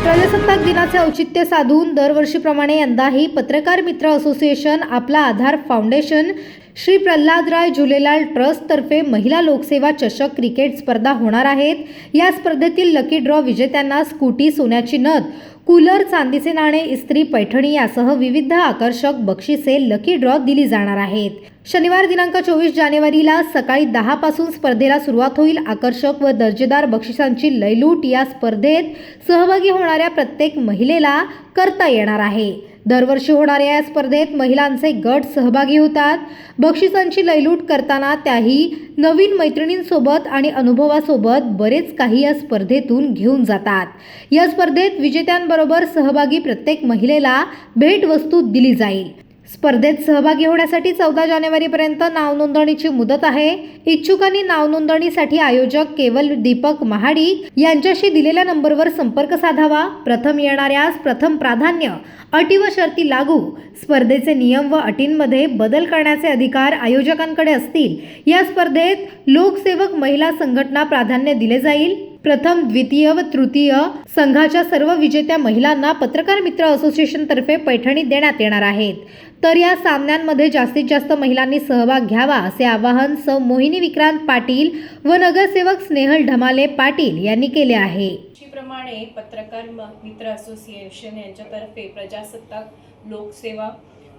प्रजासत्ताक दिनाचे औचित्य साधून दरवर्षीप्रमाणे यंदाही पत्रकार मित्र असोसिएशन आपला आधार फाउंडेशन श्री प्रल्हादराय झुलेलाल ट्रस्ट तर्फे महिला लोकसेवा चषक क्रिकेट स्पर्धा होणार आहेत। या स्पर्धेतील लकी ड्रॉ विजेत्यांना स्कूटी, सोन्याची नथ, कूलर, चांदीचे नाणे, इस्त्री, पैठणी यासह विविध आकर्षक बक्षिसे लकी ड्रॉ दिली जाणार आहेत। शनिवार दिनांक 24 जानेवारीला सकाळी 10 पासून स्पर्धेला सुरुवात होईल। आकर्षक व दर्जेदार बक्षिसांची लयलूट या स्पर्धेत सहभागी होणाऱ्या प्रत्येक महिलेला करता येणार आहे। दरवर्षी होणाऱ्या या स्पर्धेत महिलांचे गट सहभागी होतात। बक्षिसांची लयलूट करताना त्याही नवीन मैत्रिणींसोबत आणि अनुभवासोबत बरेच काही या स्पर्धेतून घेऊन जातात। या स्पर्धेत विजेत्यांबरोबर सहभागी प्रत्येक महिलेला भेटवस्तू दिली जाईल। स्पर्धेत सहभागी होण्यासाठी 14 जानेवारीपर्यंत नाव नोंदणीची मुदत आहे। इच्छुकांनी नाव नोंदणीसाठी आयोजक केवल दीपक महाडिक यांच्याशी दिलेल्या नंबरवर संपर्क साधावा। प्रथम येणाऱ्यास प्रथम प्राधान्य, अटी व शर्ती लागू। स्पर्धेचे नियम व अटींमध्ये बदल करण्याचे अधिकार आयोजकांकडे असतील। या स्पर्धेत लोकसेवक महिला संघटना प्राधान्य दिले जाईल। प्रथम, द्वितीय व तृतीय संघाच्या सर्व विजेत्या महिलांना पत्रकार मित्र असोसिएशन तर्फे पैठणी देण्यात येणार आहेत। तर या सामन्यांमध्ये जास्तीत जास्त महिलांनी सहभाग घ्यावा असे आवाहन सौ मोहिनी विक्रांत पाटील व नगरसेवक स्नेहल ढमाले पाटील यांनी केले आहे। प्रमाणे पत्रकार मित्र असोसिएशन यांच्यातर्फे प्रजासत्ताक लोकसेवा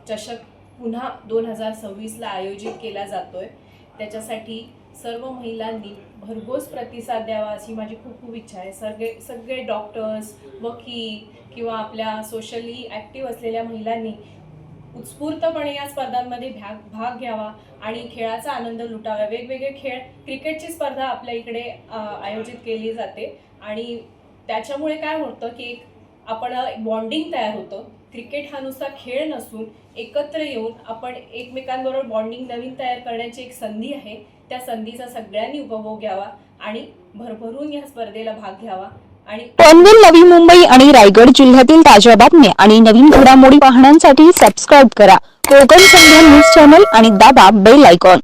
चषक पुन्हा 2026 ला आयोजित केला जातोय। त्याच्यासाठी सर्व महिलांनी भरघोस प्रतिसाद द्यावा अशी माझी खूप इच्छा आहे। सगळे डॉक्टर्स, वकील किंवा आपल्या सोशली ॲक्टिव्ह असलेल्या महिलांनी उत्स्फूर्तपणे या स्पर्धांमध्ये भाग घ्यावा आणि खेळाचा आनंद लुटावा। वेगवेगळे खेळ, क्रिकेटची स्पर्धा आपल्या इकडे आयोजित केली जाते आणि त्याच्यामुळे काय होतं की आपण बॉन्डिंग तयार होतं। क्रिकेट हा नुसता खेळ नसून एकत्र येऊन आपण एकमेकांबरोबर बॉन्डिंग नवीन तयार करण्याची एक संधी आहे। त्या संधीचा सगळ्यांनी उपभोग घ्यावा आणि भरभरून या स्पर्धेला भाग घ्यावा। आणि पनवेल, नवी मुंबई आणि रायगड जिल्ह्यातील ताज्या बातम्या आणि नवीन घडामोडी पाहण्यासाठी सबस्क्राईब करा कोकण संध्या न्यूज चॅनल आणि दाबा बेल आयकॉन।